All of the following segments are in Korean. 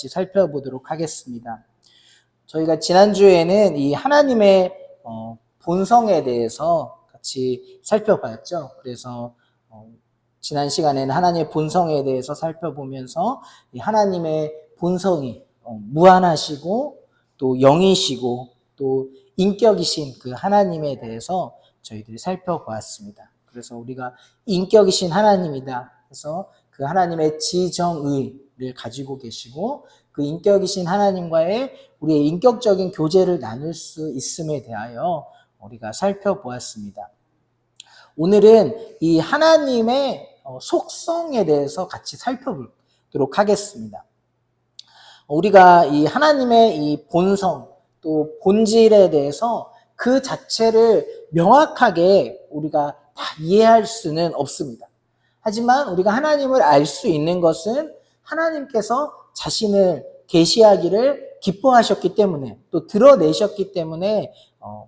같이 살펴보도록 하겠습니다. 저희가 지난주에는 이 하나님의 본성에 대해서 같이 살펴봤죠. 그래서 지난 시간에는 하나님의 본성에 대해서 살펴보면서 이 하나님의 본성이 무한하시고 또 영이시고 또 인격이신 그 하나님에 대해서 저희들이 살펴보았습니다. 그래서 우리가 인격이신 하나님이다. 그래서 그 하나님의 지정의를 가지고 계시고 그 인격이신 하나님과의 우리의 인격적인 교제를 나눌 수 있음에 대하여 우리가 살펴보았습니다. 오늘은 이 하나님의 속성에 대해서 같이 살펴보도록 하겠습니다. 우리가 이 하나님의 이 본성 또 본질에 대해서 그 자체를 명확하게 우리가 다 이해할 수는 없습니다. 하지만 우리가 하나님을 알 수 있는 것은 하나님께서 자신을 계시하기를 기뻐하셨기 때문에 또 드러내셨기 때문에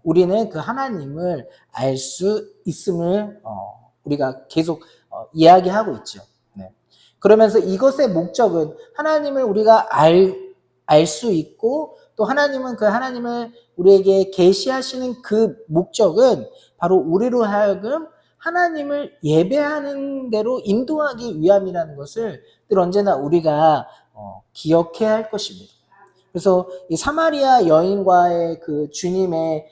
우리는 그 하나님을 알 수 있음을 우리가 계속 이야기하고 있죠. 네. 그러면서 이것의 목적은 하나님을 우리가 알 수 있고 또 하나님은 그 하나님을 우리에게 계시하시는 그 목적은 바로 우리로 하여금 하나님을 예배하는 대로 인도하기 위함이라는 것을 늘 언제나 우리가 기억해야 할 것입니다. 그래서 이 사마리아 여인과의 그 주님의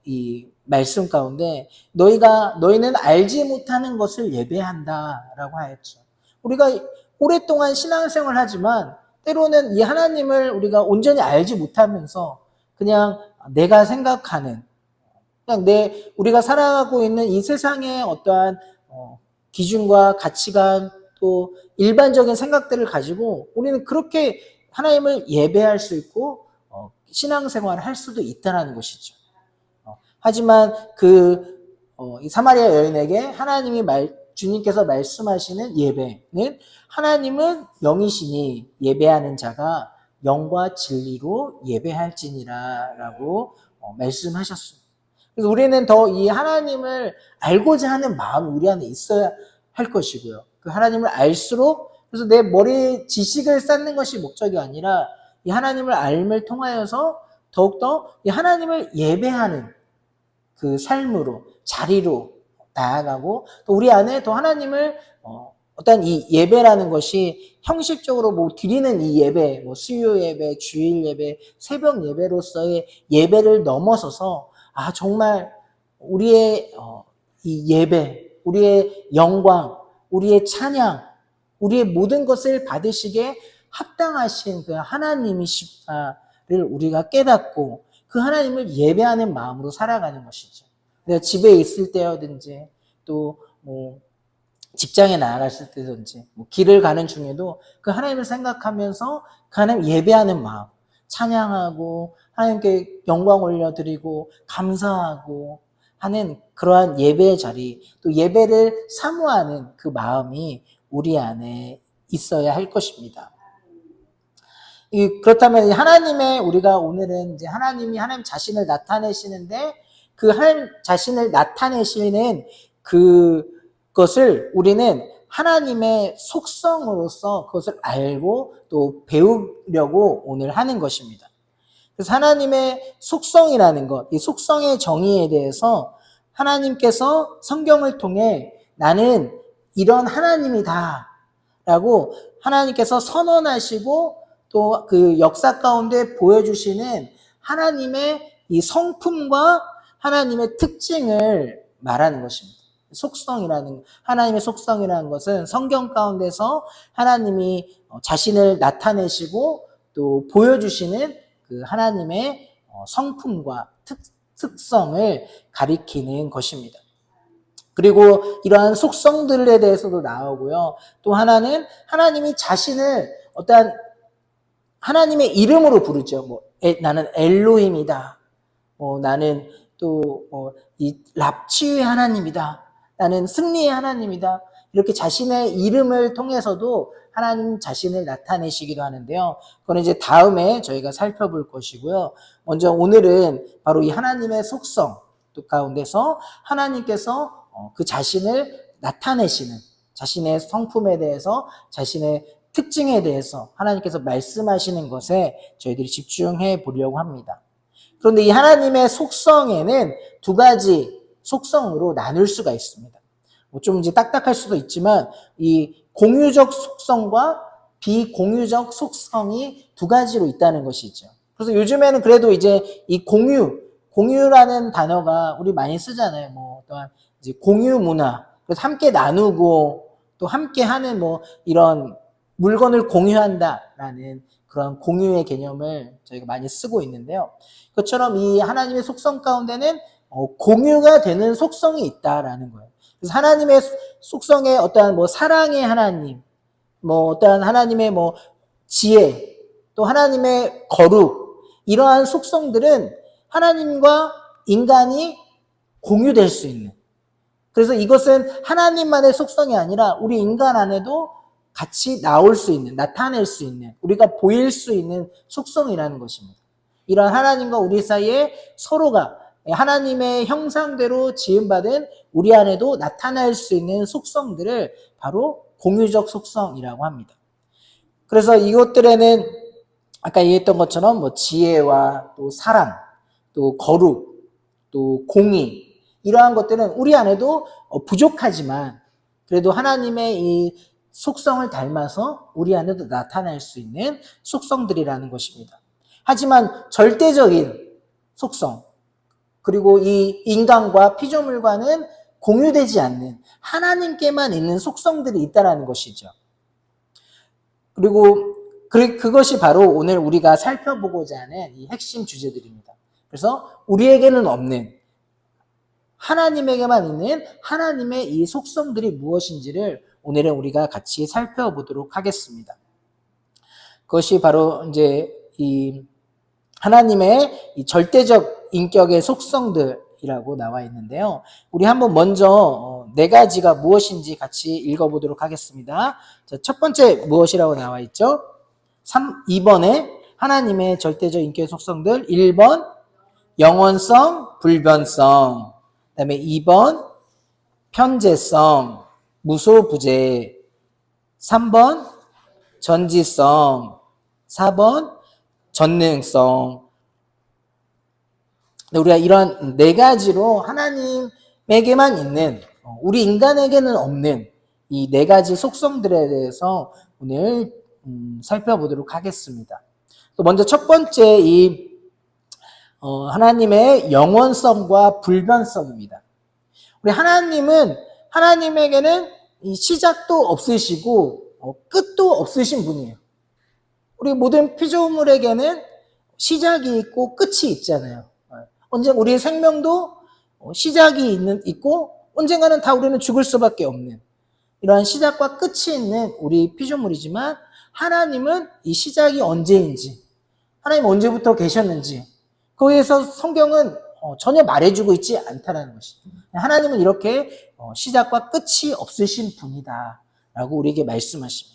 이 말씀 가운데 너희는 알지 못하는 것을 예배한다라고 하였죠. 우리가 오랫동안 신앙생활을 하지만 때로는 이 하나님을 우리가 온전히 알지 못하면서 그냥 내가 생각하는 그냥 우리가 살아가고 있는 이 세상의 어떠한 기준과 가치관 또 일반적인 생각들을 가지고 우리는 그렇게 하나님을 예배할 수 있고 신앙생활을 할 수도 있다는 것이죠. 하지만 이 사마리아 여인에게 주님께서 말씀하시는 예배는 하나님은 영이시니 예배하는 자가 영과 진리로 예배할지니라 라고 말씀하셨습니다. 그래서 우리는 더 이 하나님을 알고자 하는 마음이 우리 안에 있어야 할 것이고요. 그 하나님을 알수록 그래서 내 머리에 지식을 쌓는 것이 목적이 아니라 이 하나님을 알음을 통하여서 더욱더 이 하나님을 예배하는 그 삶으로 자리로 나아가고 또 우리 안에 더 하나님을 어떤 이 예배라는 것이 형식적으로 뭐 드리는 이 예배, 뭐 수요 예배, 주일 예배, 새벽 예배로서의 예배를 넘어서서 정말 우리의 이 예배, 우리의 영광, 우리의 찬양, 우리의 모든 것을 받으시기에 합당하신 그 하나님이시다를 우리가 깨닫고 그 하나님을 예배하는 마음으로 살아가는 것이죠. 내가 집에 있을 때든지 또 뭐 직장에 나아갔을 때든지 뭐 길을 가는 중에도 그 하나님을 생각하면서 그 하나님 예배하는 마음, 찬양하고 하나님께 영광 올려드리고 감사하고 하는 그러한 예배의 자리, 또 예배를 사모하는 그 마음이 우리 안에 있어야 할 것입니다. 그렇다면 하나님의 우리가 오늘은 이제 하나님 자신을 나타내시는데 그 하나님 자신을 나타내시는 그것을 우리는 하나님의 속성으로서 그것을 알고 또 배우려고 오늘 하는 것입니다. 그래서 하나님의 속성이라는 것, 이 속성의 정의에 대해서 하나님께서 성경을 통해 나는 이런 하나님이다 라고 하나님께서 선언하시고 또 그 역사 가운데 보여주시는 하나님의 이 성품과 하나님의 특징을 말하는 것입니다. 하나님의 속성이라는 것은 성경 가운데서 하나님이 자신을 나타내시고 또 보여주시는 그 하나님의 성품과 특성을 가리키는 것입니다. 그리고 이러한 속성들에 대해서도 나오고요. 또 하나는 하나님이 자신을 어떠한 하나님의 이름으로 부르죠. 나는 엘로힘이다. 나는 또 이 랍치유의 하나님이다. 나는 승리의 하나님이다. 이렇게 자신의 이름을 통해서도 하나님 자신을 나타내시기도 하는데요. 그건 이제 다음에 저희가 살펴볼 것이고요. 먼저 오늘은 바로 이 하나님의 속성 가운데서 하나님께서 그 자신을 나타내시는 자신의 성품에 대해서 자신의 특징에 대해서 하나님께서 말씀하시는 것에 저희들이 집중해 보려고 합니다. 그런데 이 하나님의 속성에는 두 가지 속성으로 나눌 수가 있습니다. 좀 이제 딱딱할 수도 있지만 이 공유적 속성과 비공유적 속성이 두 가지로 있다는 것이죠. 그래서 요즘에는 그래도 이제 이 공유라는 단어가 우리 많이 쓰잖아요. 뭐 또한 이제 공유 문화, 그래서 함께 나누고 또 함께 하는 뭐 이런 물건을 공유한다라는 그런 공유의 개념을 저희가 많이 쓰고 있는데요. 그것처럼 이 하나님의 속성 가운데는 공유가 되는 속성이 있다라는 거예요. 그래서 하나님의 속성에 어떠한 뭐 사랑의 하나님, 뭐 어떠한 하나님의 뭐 지혜, 또 하나님의 거룩, 이러한 속성들은 하나님과 인간이 공유될 수 있는, 그래서 이것은 하나님만의 속성이 아니라 우리 인간 안에도 같이 나올 수 있는, 나타낼 수 있는, 우리가 보일 수 있는 속성이라는 것입니다. 이런 하나님과 우리 사이에 서로가 하나님의 형상대로 지음받은 우리 안에도 나타날 수 있는 속성들을 바로 공유적 속성이라고 합니다. 그래서 이것들에는 아까 얘기했던 것처럼 뭐 지혜와 또 사랑, 또 거룩, 또 공의, 이러한 것들은 우리 안에도 부족하지만 그래도 하나님의 이 속성을 닮아서 우리 안에도 나타날 수 있는 속성들이라는 것입니다. 하지만 절대적인 속성, 그리고 이 인간과 피조물과는 공유되지 않는 하나님께만 있는 속성들이 있다는 것이죠. 그리고 그것이 바로 오늘 우리가 살펴보고자 하는 이 핵심 주제들입니다. 그래서 우리에게는 없는, 하나님에게만 있는 하나님의 이 속성들이 무엇인지를 오늘은 우리가 같이 살펴보도록 하겠습니다. 그것이 바로 이제 이 하나님의 이 절대적 인격의 속성들이라고 나와 있는데요. 우리 한번 먼저 네 가지가 무엇인지 같이 읽어보도록 하겠습니다. 자, 첫 번째 무엇이라고 나와 있죠? 2번에 하나님의 절대적 인격의 속성들. 1번 영원성, 불변성. 그 다음에 2번 편재성, 무소부재. 3번 전지성. 4번 전능성. 우리가 이런 네 가지로 하나님에게만 있는, 우리 인간에게는 없는 이 네 가지 속성들에 대해서 오늘 살펴보도록 하겠습니다. 또 먼저 첫 번째 이 하나님의 영원성과 불변성입니다. 우리 하나님에게는 이 시작도 없으시고 끝도 없으신 분이에요. 우리 모든 피조물에게는 시작이 있고 끝이 있잖아요. 언제 우리의 생명도 시작이 있고 언젠가는 다 우리는 죽을 수밖에 없는 이러한 시작과 끝이 있는 우리 피조물이지만 하나님은 이 시작이 언제인지, 하나님 언제부터 계셨는지 거기에서 성경은 전혀 말해주고 있지 않다는 것입니다. 하나님은 이렇게 시작과 끝이 없으신 분이다 라고 우리에게 말씀하십니다.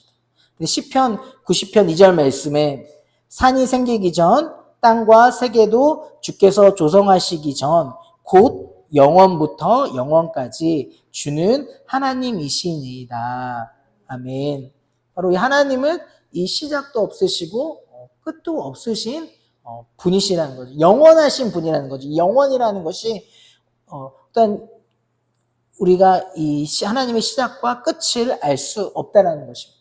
시편 90편 2절 말씀에 산이 생기기 전 땅과 세계도 주께서 조성하시기 전 곧 영원부터 영원까지 주는 하나님이시니이다. 아멘. 바로 이 하나님은 이 시작도 없으시고 끝도 없으신 분이시라는 거죠. 영원하신 분이라는 거죠. 영원이라는 것이 어떤 우리가 이 하나님의 시작과 끝을 알 수 없다는 것입니다.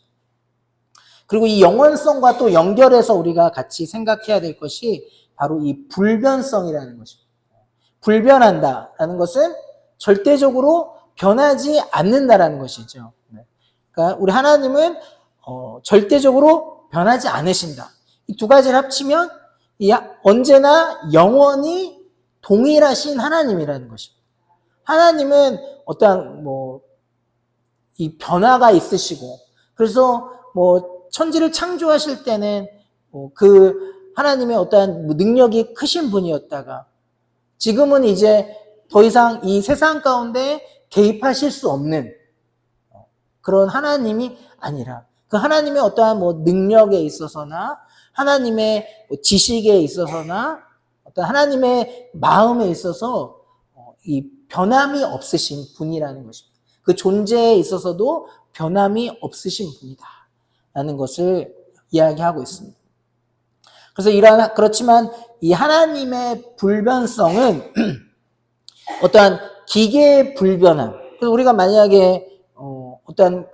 그리고 이 영원성과 또 연결해서 우리가 같이 생각해야 될 것이 바로 이 불변성이라는 것입니다. 불변한다라는 것은 절대적으로 변하지 않는다라는 것이죠. 그러니까 우리 하나님은 절대적으로 변하지 않으신다. 이 두 가지를 합치면 언제나 영원히 동일하신 하나님이라는 것입니다. 하나님은 어떠한 이 변화가 있으시고, 그래서 천지를 창조하실 때는 그 하나님의 어떠한 능력이 크신 분이었다가 지금은 이제 더 이상 이 세상 가운데 개입하실 수 없는 그런 하나님이 아니라 그 하나님의 어떠한 능력에 있어서나 하나님의 지식에 있어서나 어떤 하나님의 마음에 있어서 이 변함이 없으신 분이라는 것입니다. 그 존재에 있어서도 변함이 없으신 분이다 있다라는 것을 이야기하고 있습니다. 그래서 그렇지만 이 하나님의 불변성은 어떠한 기계의 불변함. 그래서 우리가 만약에 어떠한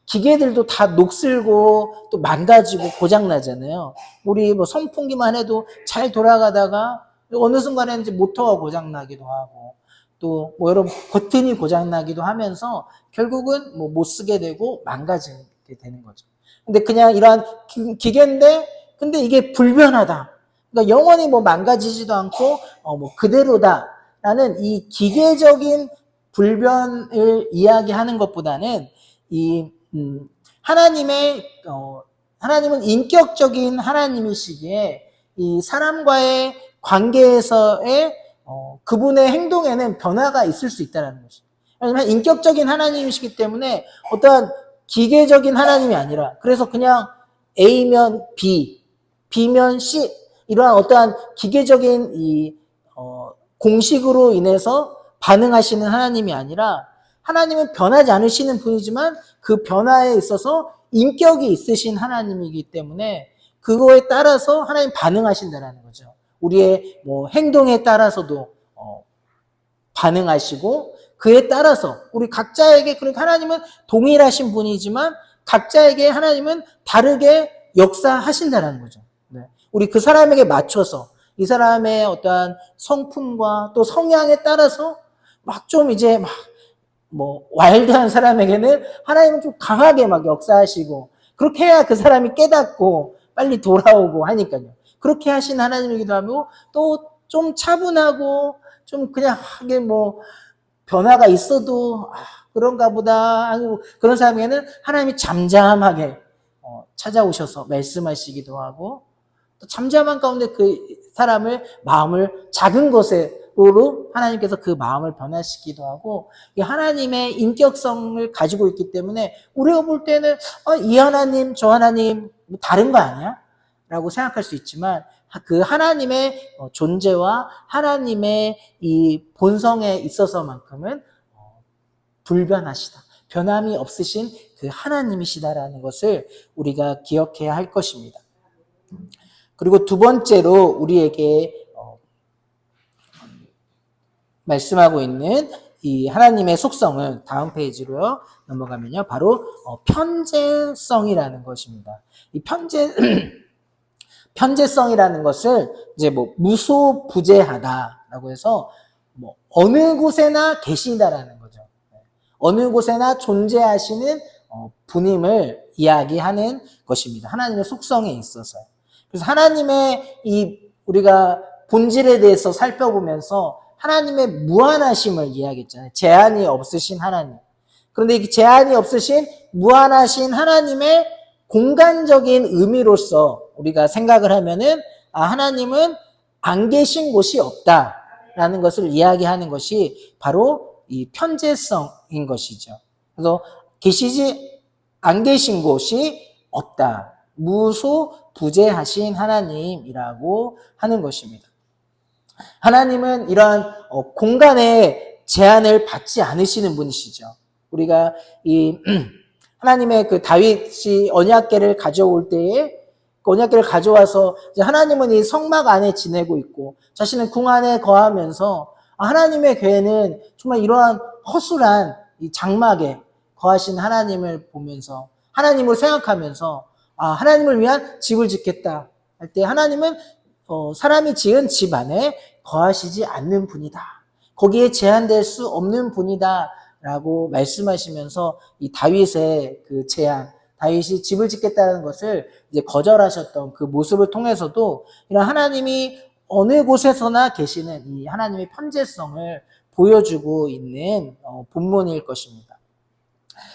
기계들도 다 녹슬고 또 망가지고 고장나잖아요. 우리 뭐 선풍기만 해도 잘 돌아가다가 어느 순간에는 이제 모터가 고장나기도 하고 또 뭐 여러분 버튼이 고장나기도 하면서 결국은 뭐 못 쓰게 되고 망가지게 되는 거죠. 근데 그냥 이러한 기계인데 근데 이게 불변하다. 그러니까 영원히 뭐 망가지지도 않고 뭐 그대로다라는 이 기계적인 불변을 이야기하는 것보다는 이 하나님은 인격적인 하나님이시기에 이 사람과의 관계에서의 그분의 행동에는 변화가 있을 수 있다는 것이죠. 왜냐하면 인격적인 하나님이시기 때문에 어떠한 기계적인 하나님이 아니라 그래서 그냥 A면 B, B면 C 이러한 어떠한 기계적인 이 공식으로 인해서 반응하시는 하나님이 아니라 하나님은 변하지 않으시는 분이지만 그 변화에 있어서 인격이 있으신 하나님이기 때문에 그거에 따라서 하나님 반응하신다는 거죠. 우리의 뭐 행동에 따라서도 반응하시고 그에 따라서 우리 각자에게 그러니까 하나님은 동일하신 분이지만 각자에게 하나님은 다르게 역사하신다는 거죠. 네. 우리 그 사람에게 맞춰서 이 사람의 어떠한 성품과 또 성향에 따라서 막 좀 이제 뭐 와일드한 사람에게는 하나님은 좀 강하게 막 역사하시고 그렇게 해야 그 사람이 깨닫고 빨리 돌아오고 하니까요. 그렇게 하신 하나님이기도 하고 또 좀 차분하고 좀 그냥 하게 뭐 변화가 있어도 그런가 보다 하고 그런 사람에게는 하나님이 잠잠하게 찾아오셔서 말씀하시기도 하고 또 잠잠한 가운데 그 사람을 마음을 작은 것으로 하나님께서 그 마음을 변화시키기도 하고 하나님의 인격성을 가지고 있기 때문에 우리가 볼 때는 이 하나님 저 하나님 뭐 다른 거 아니야? 라고 생각할 수 있지만 그 하나님의 존재와 하나님의 이 본성에 있어서만큼은 불변하시다. 변함이 없으신 그 하나님이시다라는 것을 우리가 기억해야 할 것입니다. 그리고 두 번째로 우리에게 말씀하고 있는 이 하나님의 속성은 다음 페이지로 넘어가면요. 바로 편재성이라는 것입니다. 이 편재성이라는 것을 이제 뭐 무소부재하다라고 해서 뭐 어느 곳에나 계신다라는 거죠. 어느 곳에나 존재하시는 분임을 이야기하는 것입니다. 하나님의 속성에 있어서. 그래서 하나님의 이 우리가 본질에 대해서 살펴보면서 하나님의 무한하심을 이야기했잖아요. 제한이 없으신 하나님. 그런데 이 제한이 없으신 무한하신 하나님의 공간적인 의미로서 우리가 생각을 하면은 하나님은 안 계신 곳이 없다라는 것을 이야기하는 것이 바로 이 편재성인 것이죠. 그래서 안 계신 곳이 없다. 무소부재하신 하나님이라고 하는 것입니다. 하나님은 이러한 공간의 제한을 받지 않으시는 분이시죠. 우리가 이 하나님의 그 다윗이 언약궤를 가져올 때에 그 언약궤를 가져와서 이제 하나님은 이 성막 안에 지내고 있고 자신은 궁 안에 거하면서 하나님의 궤는 정말 이러한 허술한 이 장막에 거하신 하나님을 보면서 하나님을 생각하면서 하나님을 위한 집을 짓겠다 할 때 하나님은 사람이 지은 집 안에 거하시지 않는 분이다. 거기에 제한될 수 없는 분이다. 라고 말씀하시면서 이 다윗의 그 제한, 다윗이 집을 짓겠다는 것을 이제 거절하셨던 그 모습을 통해서도 이런 하나님이 어느 곳에서나 계시는 이 하나님의 편재성을 보여주고 있는 본문일 것입니다.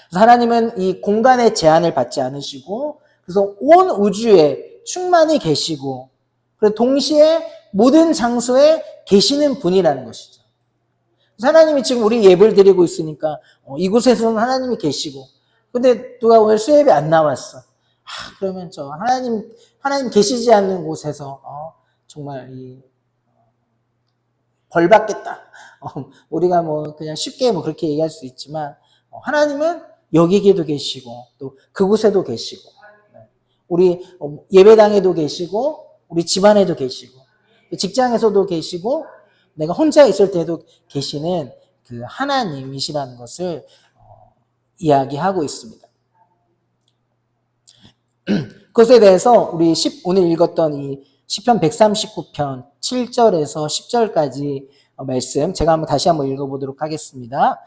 그래서 하나님은 이 공간의 제한을 받지 않으시고 그래서 온 우주에 충만히 계시고 그리고 동시에 모든 장소에 계시는 분이라는 것이죠. 하나님이 지금 우리 예배를 드리고 있으니까 이곳에서는 하나님이 계시고 근데 누가 오늘 수예배 안 나왔어. 그러면 하나님 계시지 않는 곳에서 정말 벌 받겠다. 우리가 뭐 그냥 쉽게 뭐 그렇게 얘기할 수 있지만 하나님은 여기에도 계시고 또 그곳에도 계시고 우리 예배당에도 계시고 우리 집안에도 계시고 직장에서도 계시고 내가 혼자 있을 때도 계시는 그 하나님이시라는 것을 이야기하고 있습니다. 그것에 대해서 우리 오늘 읽었던 이 시편 139편 7절에서 10절까지 말씀 제가 다시 한번 읽어보도록 하겠습니다.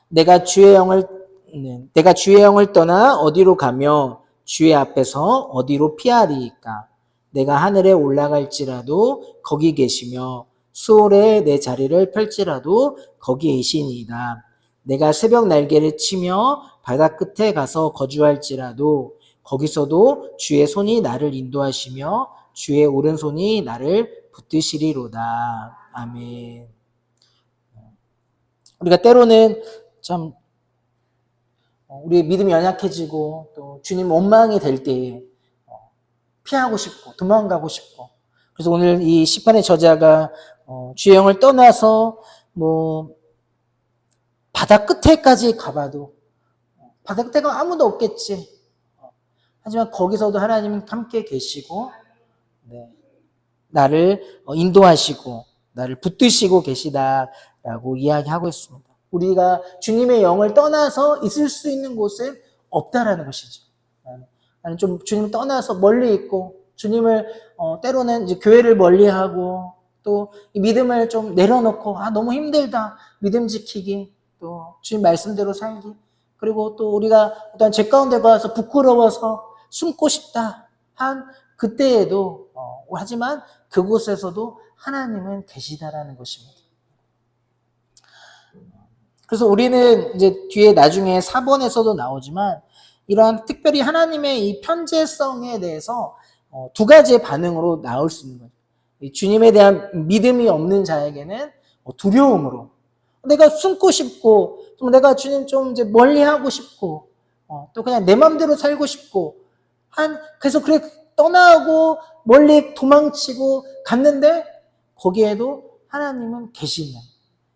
내가 주의 영을 떠나 어디로 가며 주의 앞에서 어디로 피하리이까? 내가 하늘에 올라갈지라도 거기 계시며 수월에 내 자리를 펼지라도 거기 계시니이다. 내가 새벽 날개를 치며 바다 끝에 가서 거주할지라도 거기서도 주의 손이 나를 인도하시며 주의 오른손이 나를 붙드시리로다. 아멘. 우리가 때로는 참 우리의 믿음이 연약해지고 또 주님 원망이 될 때에 피하고 싶고 도망가고 싶고 그래서 오늘 이 시편의 저자가 주의 영을 떠나서 바다 끝에까지 가봐도 바다 끝에 가면 아무도 없겠지. 하지만 거기서도 하나님은 함께 계시고 나를 인도하시고 나를 붙드시고 계시다라고 이야기하고 있습니다. 우리가 주님의 영을 떠나서 있을 수 있는 곳은 없다라는 것이죠. 나는 좀 주님을 떠나서 멀리 있고 주님을 때로는 이제 교회를 멀리하고 또 이 믿음을 좀 내려놓고 너무 힘들다 믿음 지키기 또 주님 말씀대로 살기 그리고 또 우리가 어떤 죄 가운데 가서 부끄러워서 숨고 싶다 한 그때에도 하지만 그곳에서도 하나님은 계시다라는 것입니다. 그래서 우리는 이제 뒤에 나중에 4번에서도 나오지만 이러한 특별히 하나님의 이 편재성에 대해서 두 가지의 반응으로 나올 수 있는 거죠. 주님에 대한 믿음이 없는 자에게는 두려움으로 내가 숨고 싶고 좀 내가 주님 좀 이제 멀리하고 싶고 또 그냥 내 마음대로 살고 싶고 그래서 그래 떠나고 멀리 도망치고 갔는데 거기에도 하나님은 계시는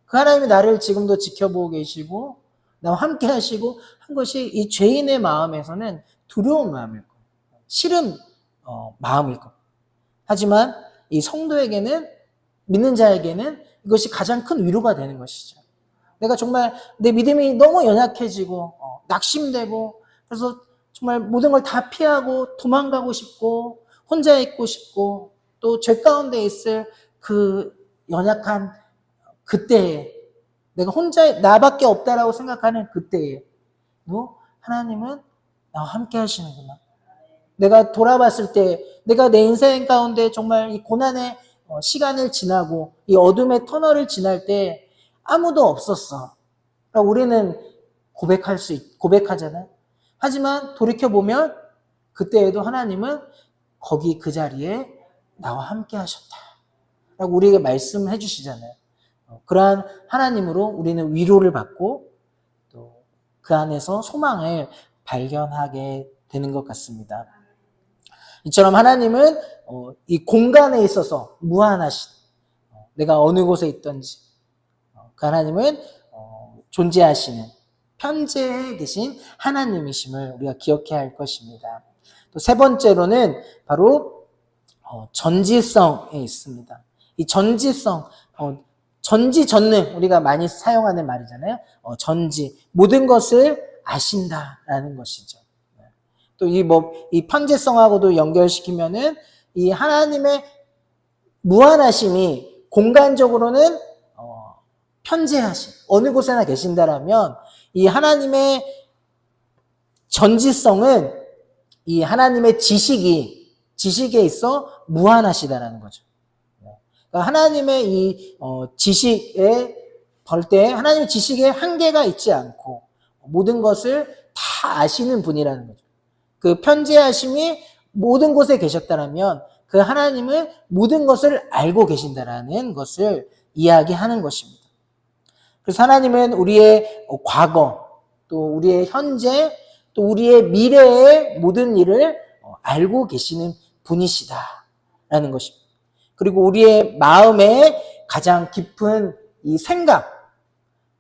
그 하나님이 나를 지금도 지켜보고 계시고 나와 함께 하시고 한 것이 이 죄인의 마음에서는 두려운 마음일 거예요. 싫은 마음일 거예요. 하지만 이 성도에게는 믿는 자에게는 이것이 가장 큰 위로가 되는 것이죠. 내가 정말 내 믿음이 너무 연약해지고 낙심되고 그래서 정말 모든 걸 다 피하고 도망가고 싶고 혼자 있고 싶고 또 죄 가운데 있을 그 연약한 그때에 내가 혼자 나밖에 없다라고 생각하는 그때에 하나님은 나와 함께 하시는구나. 내가 돌아봤을 때 내가 내 인생 가운데 정말 이 고난의 시간을 지나고 이 어둠의 터널을 지날 때 아무도 없었어. 그러니까 우리는 고백하잖아요. 하지만 돌이켜보면 그때에도 하나님은 거기 그 자리에 나와 함께 하셨다. 라고 우리에게 말씀해 주시잖아요. 그러한 하나님으로 우리는 위로를 받고 또 그 안에서 소망을 발견하게 되는 것 같습니다. 이처럼 하나님은 이 공간에 있어서 무한하신 내가 어느 곳에 있든지 그 하나님은 존재하시는 편재해 계신 하나님이심을 우리가 기억해야 할 것입니다. 또 세 번째로는 바로 전지성에 있습니다. 이 전지성, 전지전능 우리가 많이 사용하는 말이잖아요. 전지 모든 것을 아신다라는 것이죠. 또 이 편재성하고도 연결시키면은 이 하나님의 무한하심이 공간적으로는 편재하심 어느 곳에나 계신다라면 이 하나님의 전지성은 이 하나님의 지식에 있어 무한하시다라는 거죠. 그러니까 하나님의 이 지식에 볼 때 하나님의 지식에 한계가 있지 않고 모든 것을 다 아시는 분이라는 거죠. 그 편재하심이 모든 곳에 계셨다라면 그 하나님은 모든 것을 알고 계신다라는 것을 이야기하는 것입니다. 그래서 하나님은 우리의 과거, 또 우리의 현재, 또 우리의 미래의 모든 일을 알고 계시는 분이시다라는 것입니다. 그리고 우리의 마음의 가장 깊은 이 생각,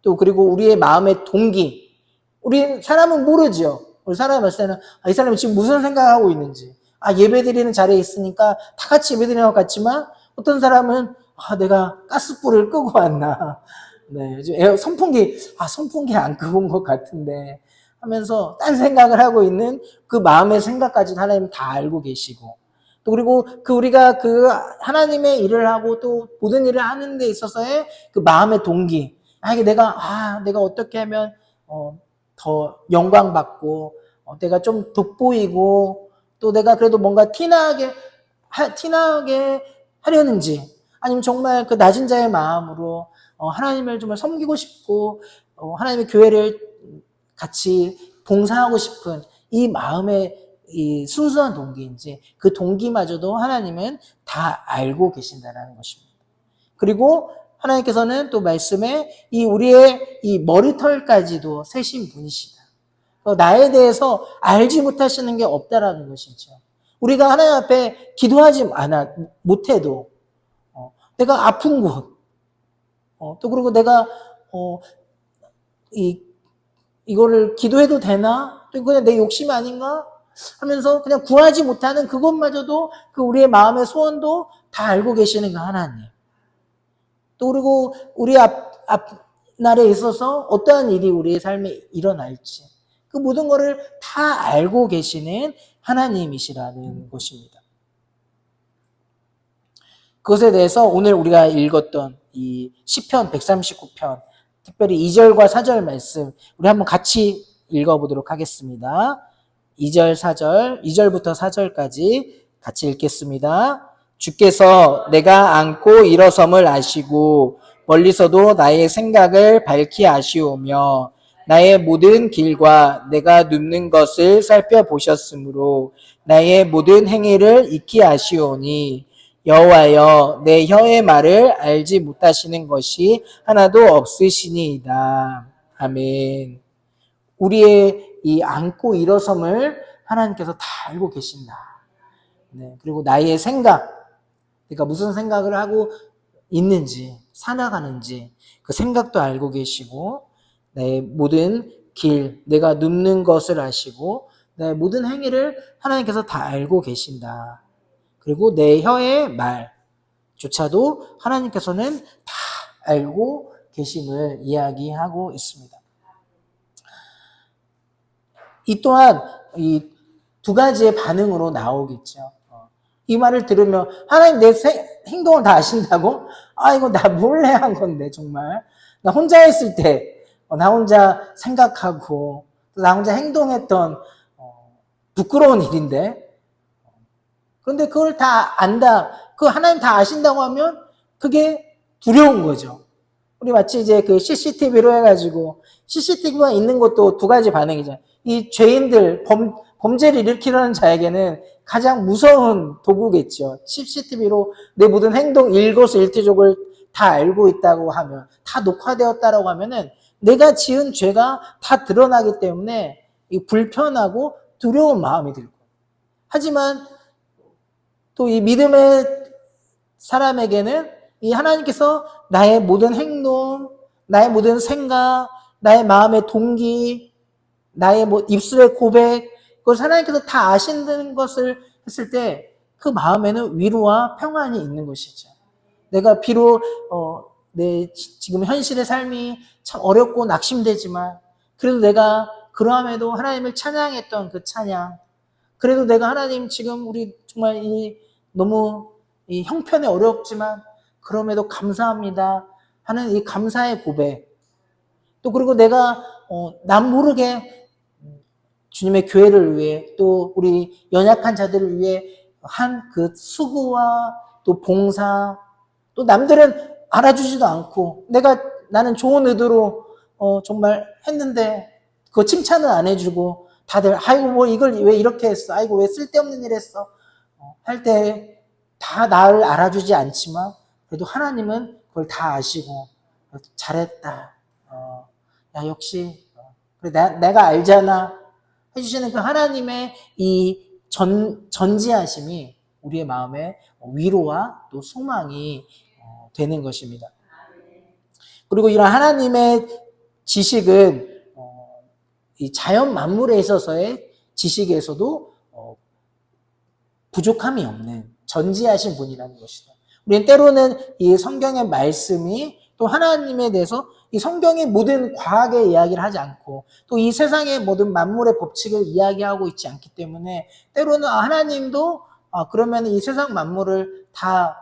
또 그리고 우리의 마음의 동기, 우리 사람은 모르죠. 우리 사람이 봤을 때는 이 사람이 지금 무슨 생각을 하고 있는지, 예배드리는 자리에 있으니까 다 같이 예배드리는 것 같지만 어떤 사람은 내가 가스불을 끄고 왔나, 네, 선풍기 안 끄고 온 것 같은데 하면서 딴 생각을 하고 있는 그 마음의 생각까지 하나님 다 알고 계시고, 또 그리고 우리가 하나님의 일을 하고 또 모든 일을 하는 데 있어서의 그 마음의 동기, 이게 내가 어떻게 하면 더 영광 받고 내가 좀 돋보이고 또 내가 그래도 뭔가 티나게 하려는지, 아니면 정말 그 낮은 자의 마음으로 하나님을 정말 섬기고 싶고 하나님의 교회를 같이 봉사하고 싶은 이 마음의 이 순수한 동기인지, 그 동기마저도 하나님은 다 알고 계신다는 것입니다. 그리고 하나님께서는 또 말씀에 우리의 이 머리털까지도 세신 분이시다. 나에 대해서 알지 못하시는 게 없다라는 것이죠. 우리가 하나님 앞에 기도하지 못해도 내가 아픈 곳, 또 그리고 내가 이거를 기도해도 되나? 또 그냥 내 욕심이 아닌가? 하면서 그냥 구하지 못하는 그것마저도 우리의 마음의 소원도 다 알고 계시는 그 하나님. 또 그리고 우리 앞날에 있어서 어떠한 일이 우리의 삶에 일어날지 그 모든 것을 다 알고 계시는 하나님이시라는 것입니다. 그것에 대해서 오늘 우리가 읽었던 이 시편 139편, 특별히 2절과 4절 말씀 우리 한번 같이 읽어보도록 하겠습니다. 2절, 4절, 2절부터 4절까지 같이 읽겠습니다. 주께서 내가 앉고 일어섬을 아시고 멀리서도 나의 생각을 밝히 아시오며 나의 모든 길과 내가 눕는 것을 살펴보셨으므로 나의 모든 행위를 익히 아시오니 여호와여 내 혀의 말을 알지 못하시는 것이 하나도 없으시니이다. 아멘. 우리의 이 앉고 일어섬을 하나님께서 다 알고 계신다. 네, 그리고 나의 생각, 그러니까 무슨 생각을 하고 있는지, 살아가는지 그 생각도 알고 계시고 내 모든 길, 내가 눕는 것을 아시고 내 모든 행위를 하나님께서 다 알고 계신다. 그리고 내 혀의 말조차도 하나님께서는 다 알고 계심을 이야기하고 있습니다. 이 또한 이 두 가지의 반응으로 나오겠죠. 이 말을 들으면 하나님 내 행동을 다 아신다고? 이거 나 몰래 한 건데 정말. 나 혼자 있을 때 나 혼자 생각하고 나 혼자 행동했던 부끄러운 일인데, 그런데 그걸 다 안다, 하나님 다 아신다고 하면 그게 두려운 거죠. 우리 마치 이제 그 CCTV로 해가지고 CCTV가 있는 것도 두 가지 반응이죠. 이 죄인들, 범죄를 일으키려는 자에게는 가장 무서운 도구겠죠. CCTV로 내 모든 행동, 일거수일투족을 다 알고 있다고 하면, 다 녹화되었다라고 하면은 내가 지은 죄가 다 드러나기 때문에 이 불편하고 두려운 마음이 들고, 하지만 또 이 믿음의 사람에게는 이 하나님께서 나의 모든 행동, 나의 모든 생각, 나의 마음의 동기, 나의 입술의 고백, 그걸 하나님께서 다 아신다는 것을 했을 때 그 마음에는 위로와 평안이 있는 것이죠. 내가 비록 내 지금 현실의 삶이 참 어렵고 낙심되지만 그래도 내가 그러함에도 하나님을 찬양했던 그 찬양, 그래도 내가 하나님 지금 우리 정말 너무 형편이 어렵지만 그럼에도 감사합니다 하는 이 감사의 고백, 또 그리고 내가 남 모르게 주님의 교회를 위해 또 우리 연약한 자들을 위해 한 그 수고와 또 봉사, 또 남들은 알아주지도 않고 나는 좋은 의도로 정말 했는데 그거 칭찬을 안 해주고 다들 아이고 이걸 왜 이렇게 했어, 아이고 왜 쓸데없는 일 했어 할 때 다 나를 알아주지 않지만 그래도 하나님은 그걸 다 아시고 잘했다, 야 역시 그래 내가 알잖아 해주시는 그 하나님의 이 전지하심이 우리의 마음에 위로와 또 소망이 되는 것입니다. 그리고 이런 하나님의 지식은 이 자연 만물에 있어서의 지식에서도 부족함이 없는 전지하신 분이라는 것이다. 우리는 때로는 이 성경의 말씀이 또 하나님에 대해서 이 성경의 모든 과학의 이야기를 하지 않고 또 이 세상의 모든 만물의 법칙을 이야기하고 있지 않기 때문에 때로는 하나님도 그러면 이 세상 만물을 다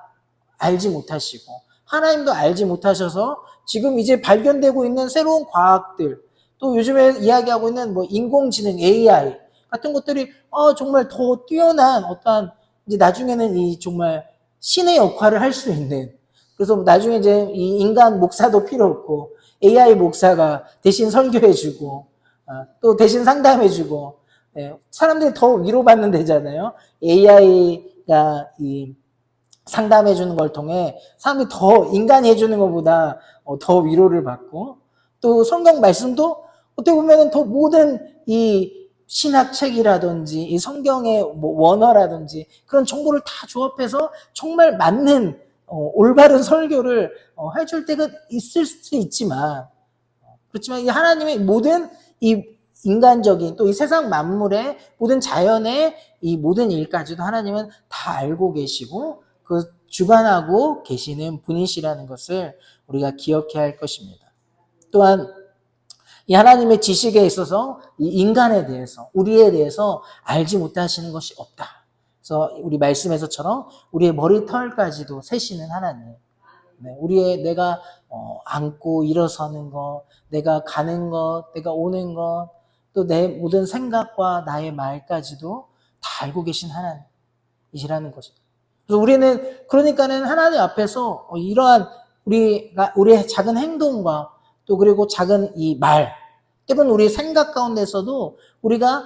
알지 못하시고 하나님도 알지 못하셔서 지금 이제 발견되고 있는 새로운 과학들 또 요즘에 이야기하고 있는 뭐 인공지능 AI 같은 것들이 정말 더 뛰어난 어떠한 이제 나중에는 이 정말 신의 역할을 할 수 있는 그래서 나중에 이제 이 인간 목사도 필요 없고 AI 목사가 대신 설교해주고 또 대신 상담해주고 사람들이 더 위로받는 데잖아요. AI가 이 상담해주는 걸 통해 사람들이 더 인간이 해주는 것보다 더 위로를 받고 또 성경 말씀도 어떻게 보면 더 모든 이 신학책이라든지 이 성경의 뭐 원어라든지 그런 정보를 다 조합해서 정말 맞는 올바른 설교를 해줄 때가 있을 수도 있지만 그렇지만 이 하나님의 모든 이 인간적인 또 이 세상 만물의 모든 자연의 이 모든 일까지도 하나님은 다 알고 계시고 그 주관하고 계시는 분이시라는 것을 우리가 기억해야 할 것입니다. 또한 이 하나님의 지식에 있어서 이 인간에 대해서 우리에 대해서 알지 못하시는 것이 없다. 그래서 우리 말씀에서처럼 우리의 머리털까지도 세시는 하나님. 우리의 내가 앉고 일어서는 것, 내가 가는 것, 내가 오는 것, 또 내 모든 생각과 나의 말까지도 다 알고 계신 하나님이시라는 것입니다. 그래서 우리는 그러니까는 하나님 앞에서 이러한 우리의 작은 행동과 또 그리고 작은 이 말, 때로는 우리 생각 가운데서도 우리가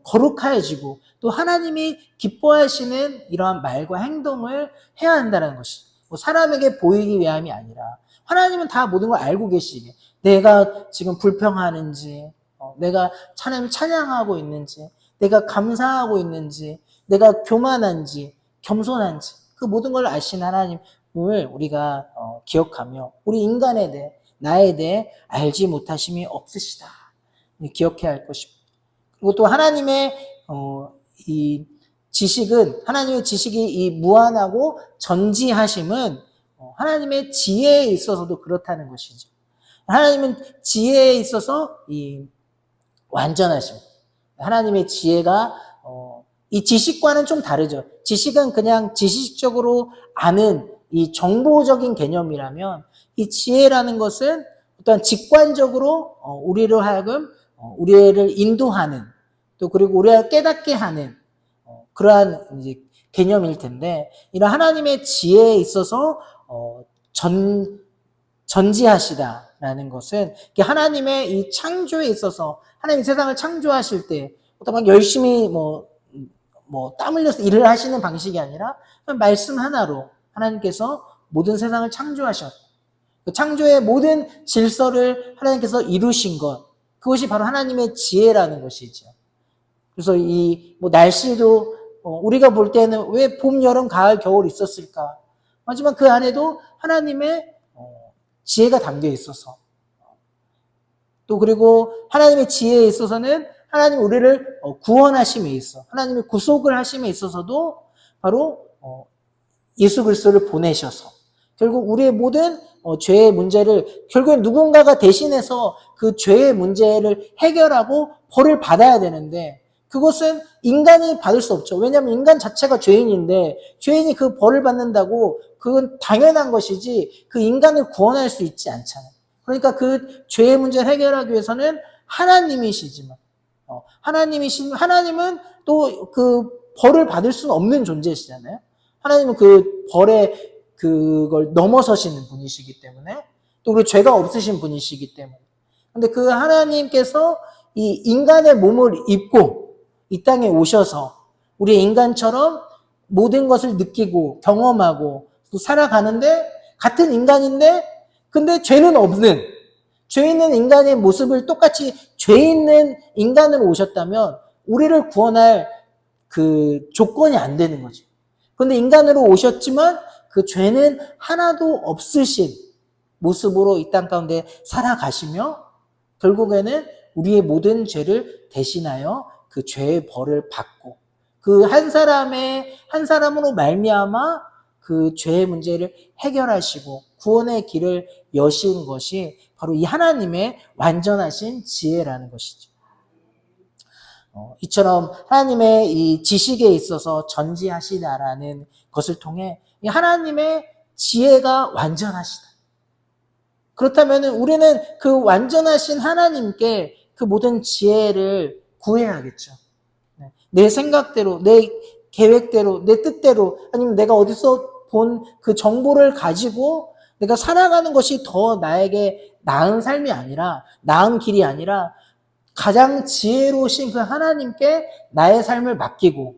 거룩해지고 또 하나님이 기뻐하시는 이러한 말과 행동을 해야 한다는 것이 뭐 사람에게 보이기 위함이 아니라 하나님은 다 모든 걸 알고 계시게 내가 지금 불평하는지 내가 하나님 찬양하고 있는지 내가 감사하고 있는지 내가 교만한지 겸손한지 그 모든 걸 아시는 하나님을 우리가 기억하며 우리 인간에 대해 나에 대해 알지 못하심이 없으시다. 기억해야 할 것입니다. 그리고 또 하나님의 이 지식은 하나님의 지식이 이 무한하고 전지하심은 하나님의 지혜에 있어서도 그렇다는 것이죠. 하나님은 지혜에 있어서 이 완전하십니다. 하나님의 지혜가 이 지식과는 좀 다르죠. 지식은 그냥 지식적으로 아는 이 정보적인 개념이라면 이 지혜라는 것은 어떤 직관적으로 우리를 하여금 우리를 인도하는 또 그리고 우리를 깨닫게 하는 그러한 이제 개념일 텐데 이런 하나님의 지혜에 있어서 전지하시다라는 것은 하나님의 이 창조에 있어서 하나님 세상을 창조하실 때 어떤 막 열심히 뭐 땀 흘려서 일을 하시는 방식이 아니라 말씀 하나로 하나님께서 모든 세상을 창조하셨고 그 창조의 모든 질서를 하나님께서 이루신 것 그것이 바로 하나님의 지혜라는 것이죠. 그래서 이 날씨도 우리가 볼 때는 왜 봄, 여름, 가을, 겨울 있었을까? 하지만 그 안에도 하나님의 지혜가 담겨 있어서 또 그리고 하나님의 지혜에 있어서는 하나님 우리를 구원하심에 있어 하나님의 구속을 하심에 있어서도 바로 예수 그리스도를 보내셔서 결국 우리의 모든 죄의 문제를 결국엔 누군가가 대신해서 그 죄의 문제를 해결하고 벌을 받아야 되는데 그것은 인간이 받을 수 없죠. 왜냐하면 인간 자체가 죄인인데 죄인이 그 벌을 받는다고 그건 당연한 것이지 그 인간을 구원할 수 있지 않잖아요. 그러니까 그 죄의 문제를 해결하기 위해서는 하나님이시지만 하나님은 또 그 벌을 받을 수는 없는 존재시잖아요. 하나님은 그 벌에 그걸 넘어서시는 분이시기 때문에 또 그리고 죄가 없으신 분이시기 때문에 근데 그 하나님께서 이 인간의 몸을 입고 이 땅에 오셔서 우리 인간처럼 모든 것을 느끼고 경험하고 또 살아가는데 같은 인간인데 근데 죄는 없는 죄 있는 인간의 모습을 똑같이 죄 있는 인간으로 오셨다면 우리를 구원할 그 조건이 안 되는 거죠. 그런데 인간으로 오셨지만 그 죄는 하나도 없으신 모습으로 이 땅 가운데 살아가시며 결국에는 우리의 모든 죄를 대신하여 그 죄의 벌을 받고 그 한 사람으로 말미암아 그 죄의 문제를 해결하시고 구원의 길을 여신 것이 바로 이 하나님의 완전하신 지혜라는 것이죠. 이처럼 하나님의 이 지식에 있어서 전지하시다라는 것을 통해 이 하나님의 지혜가 완전하시다. 그렇다면 우리는 그 완전하신 하나님께 그 모든 지혜를 구해야겠죠. 내 생각대로, 내 계획대로, 내 뜻대로, 아니면 내가 어디서 본 그 정보를 가지고 내가 살아가는 것이 더 나에게 나은 삶이 아니라, 나은 길이 아니라 가장 지혜로우신 그 하나님께 나의 삶을 맡기고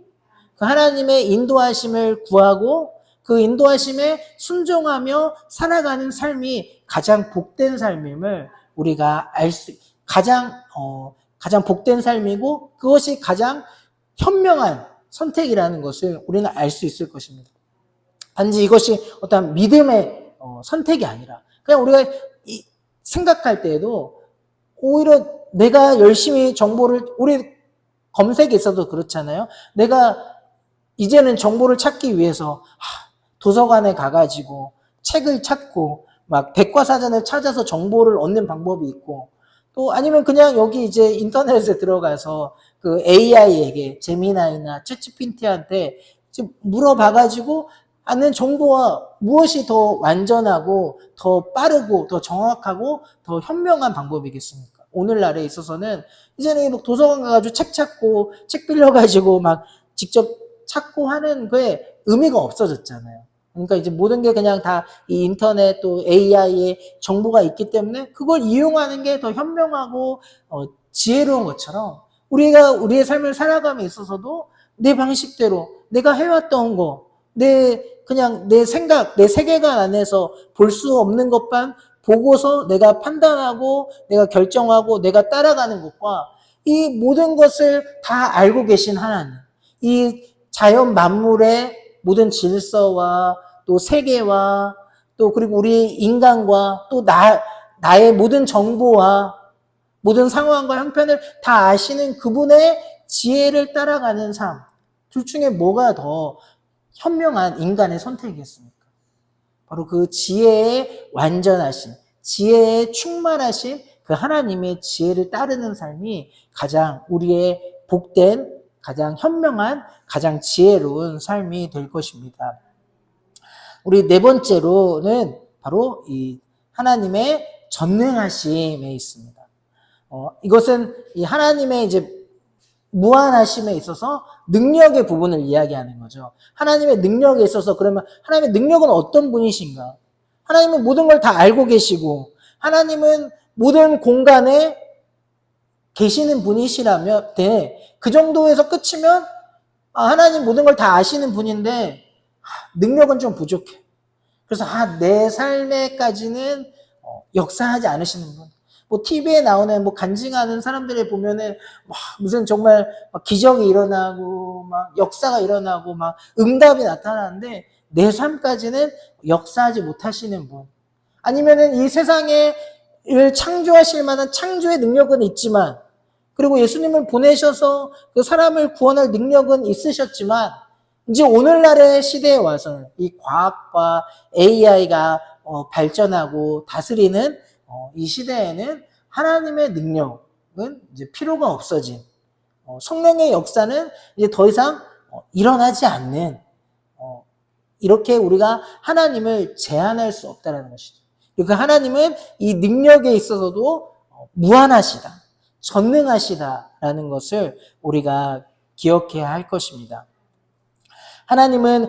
그 하나님의 인도하심을 구하고 그 인도하심에 순종하며 살아가는 삶이 가장 복된 삶임을 우리가 가장 복된 삶이고 그것이 가장 현명한 선택이라는 것을 우리는 알 수 있을 것입니다. 단지 이것이 어떤 믿음의 선택이 아니라 그냥 우리가 생각할 때에도 오히려 내가 열심히 정보를 우리 검색에 있어도 그렇잖아요. 내가 이제는 정보를 찾기 위해서 도서관에 가가지고 책을 찾고 막 백과사전을 찾아서 정보를 얻는 방법이 있고 또 아니면 그냥 여기 이제 인터넷에 들어가서 그 AI에게 제미나이나 챗GPT한테 물어봐가지고 아는 정보와 무엇이 더 완전하고 더 빠르고 더 정확하고 더 현명한 방법이겠습니까? 오늘날에 있어서는 이제는 막 도서관 가가지고 책 찾고 책 빌려가지고 막 직접 찾고 하는 게 의미가 없어졌잖아요. 그러니까 이제 모든 게 그냥 다 이 인터넷 또 AI의 정보가 있기 때문에 그걸 이용하는 게 더 현명하고 지혜로운 것처럼 우리가 우리의 삶을 살아감에 있어서도 내 방식대로 내가 해왔던 거, 그냥 내 생각, 내 세계관 안에서 볼 수 없는 것만 보고서 내가 판단하고 내가 결정하고 내가 따라가는 것과 이 모든 것을 다 알고 계신 하나님, 이 자연 만물의 모든 질서와 또 세계와 또 그리고 우리 인간과 또 나의 모든 정보와 모든 상황과 형편을 다 아시는 그분의 지혜를 따라가는 삶, 둘 중에 뭐가 더 현명한 인간의 선택이겠습니까? 바로 그 지혜에 완전하신, 지혜에 충만하신 그 하나님의 지혜를 따르는 삶이 가장 우리의 복된, 가장 현명한, 가장 지혜로운 삶이 될 것입니다. 우리 네 번째로는 바로 이 하나님의 전능하심에 있습니다. 이것은 이 하나님의 이제 무한하심에 있어서 능력의 부분을 이야기하는 거죠. 하나님의 능력에 있어서 그러면 하나님의 능력은 어떤 분이신가? 하나님은 모든 걸 다 알고 계시고 하나님은 모든 공간에 계시는 분이시라면 그 정도에서 끝이면 하나님 모든 걸 다 아시는 분인데 능력은 좀 부족해. 그래서 내 삶에까지는 역사하지 않으시는 분. 뭐 TV에 나오는 뭐 간증하는 사람들을 보면은 무슨 정말 기적이 일어나고 막 역사가 일어나고 막 응답이 나타나는데 내 삶까지는 역사하지 못하시는 분. 아니면은 이 세상을 창조하실 만한 창조의 능력은 있지만 그리고 예수님을 보내셔서 그 사람을 구원할 능력은 있으셨지만 이제 오늘날의 시대에 와서 이 과학과 AI가 발전하고 다스리는 이 시대에는 하나님의 능력은 이제 필요가 없어진 성령의 역사는 이제 더 이상 일어나지 않는 이렇게 우리가 하나님을 제한할 수 없다는 것이죠. 그 하나님은 이 능력에 있어서도 무한하시다, 전능하시다라는 것을 우리가 기억해야 할 것입니다. 하나님은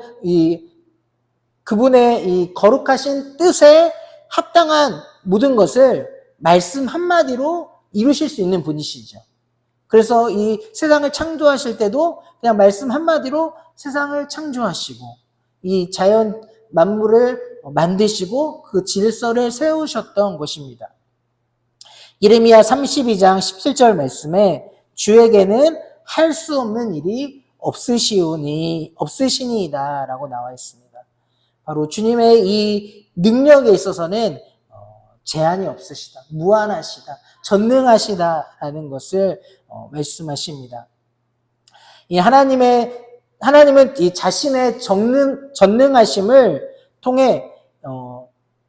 그분의 이 거룩하신 뜻에 합당한 모든 것을 말씀 한마디로 이루실 수 있는 분이시죠. 그래서 이 세상을 창조하실 때도 그냥 말씀 한마디로 세상을 창조하시고 이 자연 만물을 만드시고 그 질서를 세우셨던 것입니다. 예레미야 32장 17절 말씀에 주에게는 할 수 없는 일이 없으시니이다 라고 나와 있습니다. 바로 주님의 이 능력에 있어서는 제한이 없으시다, 무한하시다, 전능하시다라는 것을 말씀하십니다. 이 하나님은 이 자신의 전능하심을 통해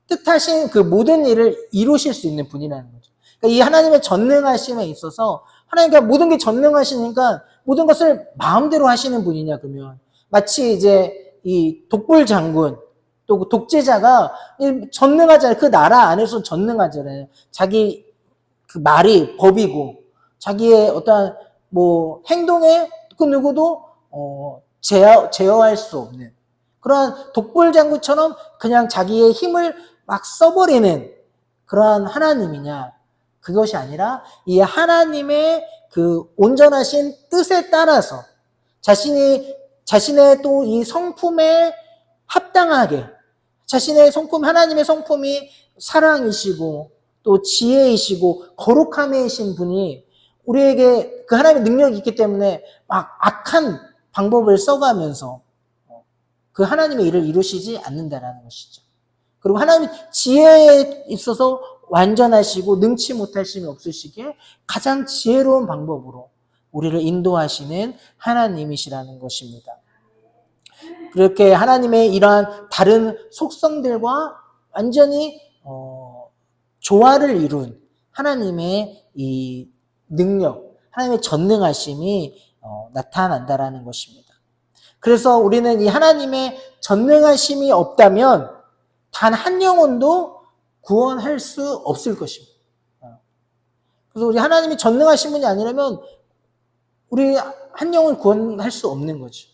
뜻하신 그 모든 일을 이루실 수 있는 분이라는 거죠. 그러니까 이 하나님의 전능하심에 있어서 하나님께서 모든 게 전능하시니까 모든 것을 마음대로 하시는 분이냐 그러면 마치 이제 이 독불 장군 또 독재자가 전능하잖아요. 그 나라 안에서 전능하잖아요. 자기 그 말이 법이고 자기의 어떠한 뭐 행동에 그 누구도 제어할 수 없는 그러한 독불 장군처럼 그냥 자기의 힘을 막 써버리는 그러한 하나님이냐? 그것이 아니라 이 하나님의 그 온전하신 뜻에 따라서 자신의 또 이 성품에 합당하게 자신의 성품, 하나님의 성품이 사랑이시고 또 지혜이시고 거룩함이신 분이 우리에게 그 하나님의 능력이 있기 때문에 막 악한 방법을 써가면서 그 하나님의 일을 이루시지 않는다라는 것이죠. 그리고 하나님 지혜에 있어서 완전하시고 능치 못하심이 없으시기에 가장 지혜로운 방법으로 우리를 인도하시는 하나님이시라는 것입니다. 그렇게 하나님의 이러한 다른 속성들과 완전히 조화를 이룬 하나님의 이 능력, 하나님의 전능하심이 나타난다라는 것입니다. 그래서 우리는 이 하나님의 전능하심이 없다면 단 한 영혼도 구원할 수 없을 것입니다. 그래서 우리 하나님이 전능하신 분이 아니라면 우리 한 영혼 구원할 수 없는 거죠.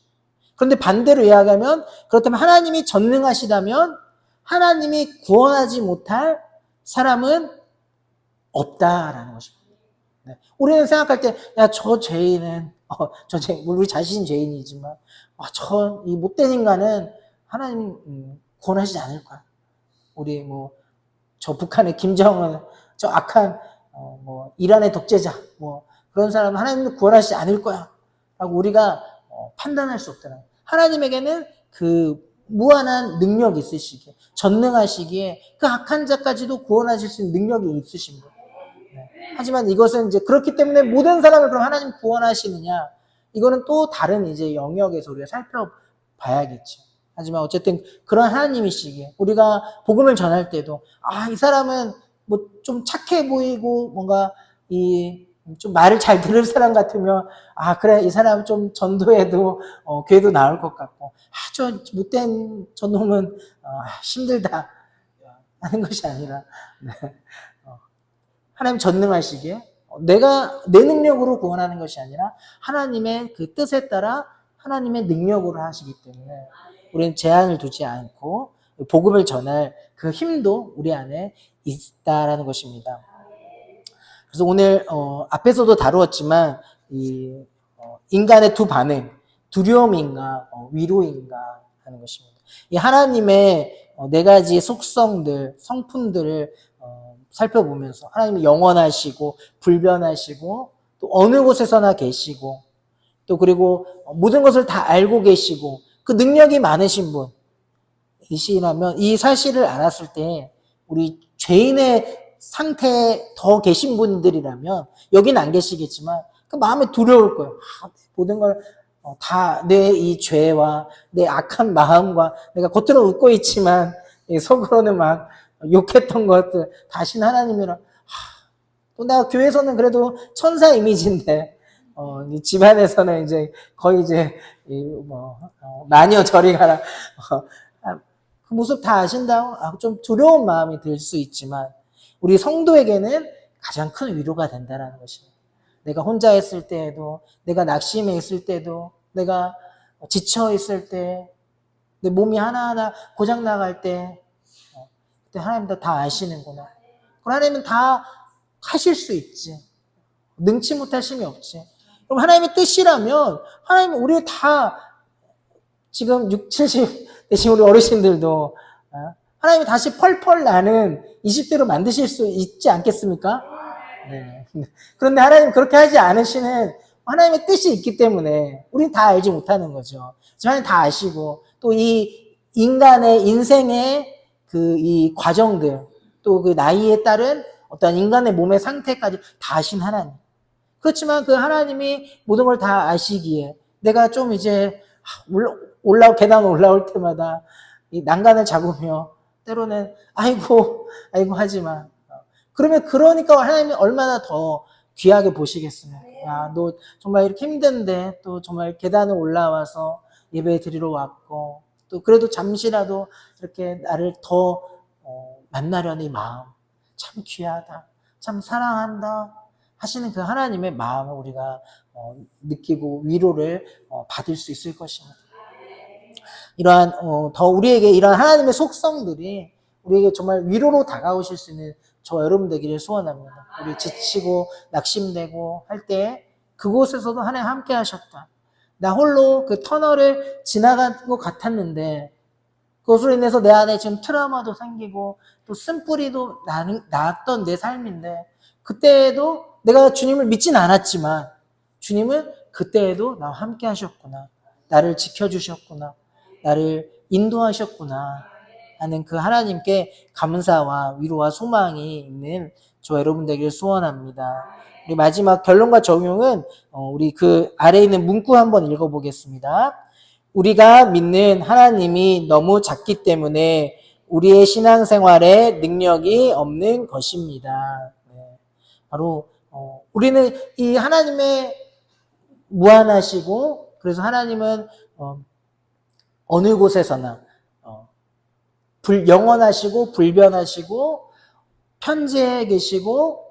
그런데 반대로 이야기하면 그렇다면 하나님이 전능하시다면 하나님이 구원하지 못할 사람은 없다라는 것입니다. 네. 우리는 생각할 때, 야, 저 죄인은, 우리 자신 죄인이지만, 이 못된 인간은 하나님 구원하시지 않을 거야. 우리 저 북한의 김정은, 저 악한, 이란의 독재자, 그런 사람은 하나님은 구원하시지 않을 거야. 라고 우리가 판단할 수 없더라. 하나님에게는 그 무한한 능력이 있으시기에, 전능하시기에 그 악한 자까지도 구원하실 수 있는 능력이 있으신 거예요. 네. 하지만 이것은 이제 그렇기 때문에 모든 사람을 그럼 하나님 구원하시느냐? 이거는 또 다른 이제 영역에서 우리가 살펴봐야겠죠. 하지만 어쨌든 그런 하나님이시기에 우리가 복음을 전할 때도 이 사람은 좀 착해 보이고 뭔가 좀 말을 잘 들을 사람 같으면 그래 이 사람 좀 전도해도 교회도 나올 것 같고 저 못된 저놈은 힘들다 하는 것이 아니라 네. 하나님 전능하시기에 내가 내 능력으로 구원하는 것이 아니라 하나님의 그 뜻에 따라 하나님의 능력으로 하시기 때문에 우리는 제한을 두지 않고 복음을 전할 그 힘도 우리 안에 있다라는 것입니다. 그래서 오늘 앞에서도 다루었지만 인간의 두 반응, 두려움인가 위로인가 하는 것입니다. 이 하나님의 네 가지 속성들, 성품들을 살펴보면서 하나님이 영원하시고 불변하시고 또 어느 곳에서나 계시고 또 그리고 모든 것을 다 알고 계시고 그 능력이 많으신 분이시라면 이 사실을 알았을 때 우리 죄인의 상태에 더 계신 분들이라면 여기는 안 계시겠지만 그 마음에 두려울 거예요. 모든 걸 다 내 이 죄와 내 악한 마음과 내가 겉으로 웃고 있지만 속으로는 막 욕했던 것들 다신 하나님이랑 또 내가 교회에서는 그래도 천사 이미지인데 집안에서는 이제 거의 이제 마녀 저리 가라 그 모습 다 아신다고 좀 두려운 마음이 들 수 있지만 우리 성도에게는 가장 큰 위로가 된다는 것입니다. 내가 혼자 있을 때에도 내가 낙심해 있을 때도 내가 지쳐 있을 때 내 몸이 하나하나 고장 나갈 때 그때 하나님 다 아시는구나. 하나님은 다 하실 수 있지. 능치 못하심이 없지. 그럼 하나님의 뜻이라면 하나님은 우리 다 지금 60, 70 되신 우리 어르신들도 하나님이 다시 펄펄 나는 20대로 만드실 수 있지 않겠습니까? 네. 그런데 하나님 그렇게 하지 않으시는 하나님의 뜻이 있기 때문에 우리는 다 알지 못하는 거죠. 하나님 다 아시고 또 이 인간의 인생의 이 과정들 또 그 나이에 따른 어떤 인간의 몸의 상태까지 다 아신 하나님. 그렇지만 그 하나님이 모든 걸 다 아시기에 내가 좀 이제 계단 올라올 때마다 이 난간을 잡으며 때로는 아이고 하지만 그러면 그러니까 하나님이 얼마나 더 귀하게 보시겠습니까? 야, 너 정말 이렇게 힘든데 또 정말 계단을 올라와서 예배 드리러 왔고 또 그래도 잠시라도 이렇게 나를 더 만나려는 이 마음 참 귀하다, 참 사랑한다 하시는 그 하나님의 마음을 우리가 느끼고 위로를 받을 수 있을 것입니다. 이러한 더 우리에게 이러한 하나님의 속성들이 우리에게 정말 위로로 다가오실 수 있는 저와 여러분 되기를 소원합니다. 우리 지치고 낙심되고 할 때 그곳에서도 하나님 함께 하셨다. 나 홀로 그 터널을 지나간 것 같았는데 그것으로 인해서 내 안에 지금 트라우마도 생기고 또 쓴뿌리도 났던 내 삶인데 그때에도 내가 주님을 믿진 않았지만 주님은 그때에도 나와 함께 하셨구나. 나를 지켜주셨구나. 나를 인도하셨구나 하는 그 하나님께 감사와 위로와 소망이 있는 저와 여러분 되기를 소원합니다. 우리 마지막 결론과 적용은 우리 그 아래에 있는 문구 한번 읽어보겠습니다. 우리가 믿는 하나님이 너무 작기 때문에 우리의 신앙생활에 능력이 없는 것입니다. 네. 바로 우리는 이 하나님의 무한하시고 그래서 하나님은 어느 곳에서나 영원하시고 불변하시고 편지해 계시고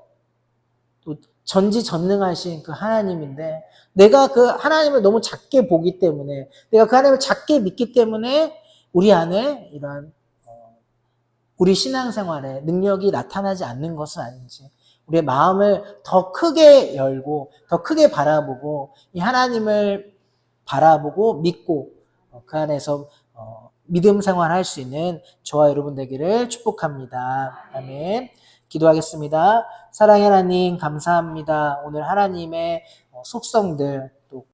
또 전지전능하신 그 하나님인데 내가 그 하나님을 너무 작게 보기 때문에 내가 그 하나님을 작게 믿기 때문에 우리 안에 이런 우리 신앙생활에 능력이 나타나지 않는 것은 아닌지 우리의 마음을 더 크게 열고 더 크게 바라보고 이 하나님을 바라보고 믿고 그 안에서 믿음 생활할 수 있는 저와 여러분 되기를 축복합니다. 아멘. 기도하겠습니다. 사랑의 하나님 감사합니다. 오늘 하나님의 속성들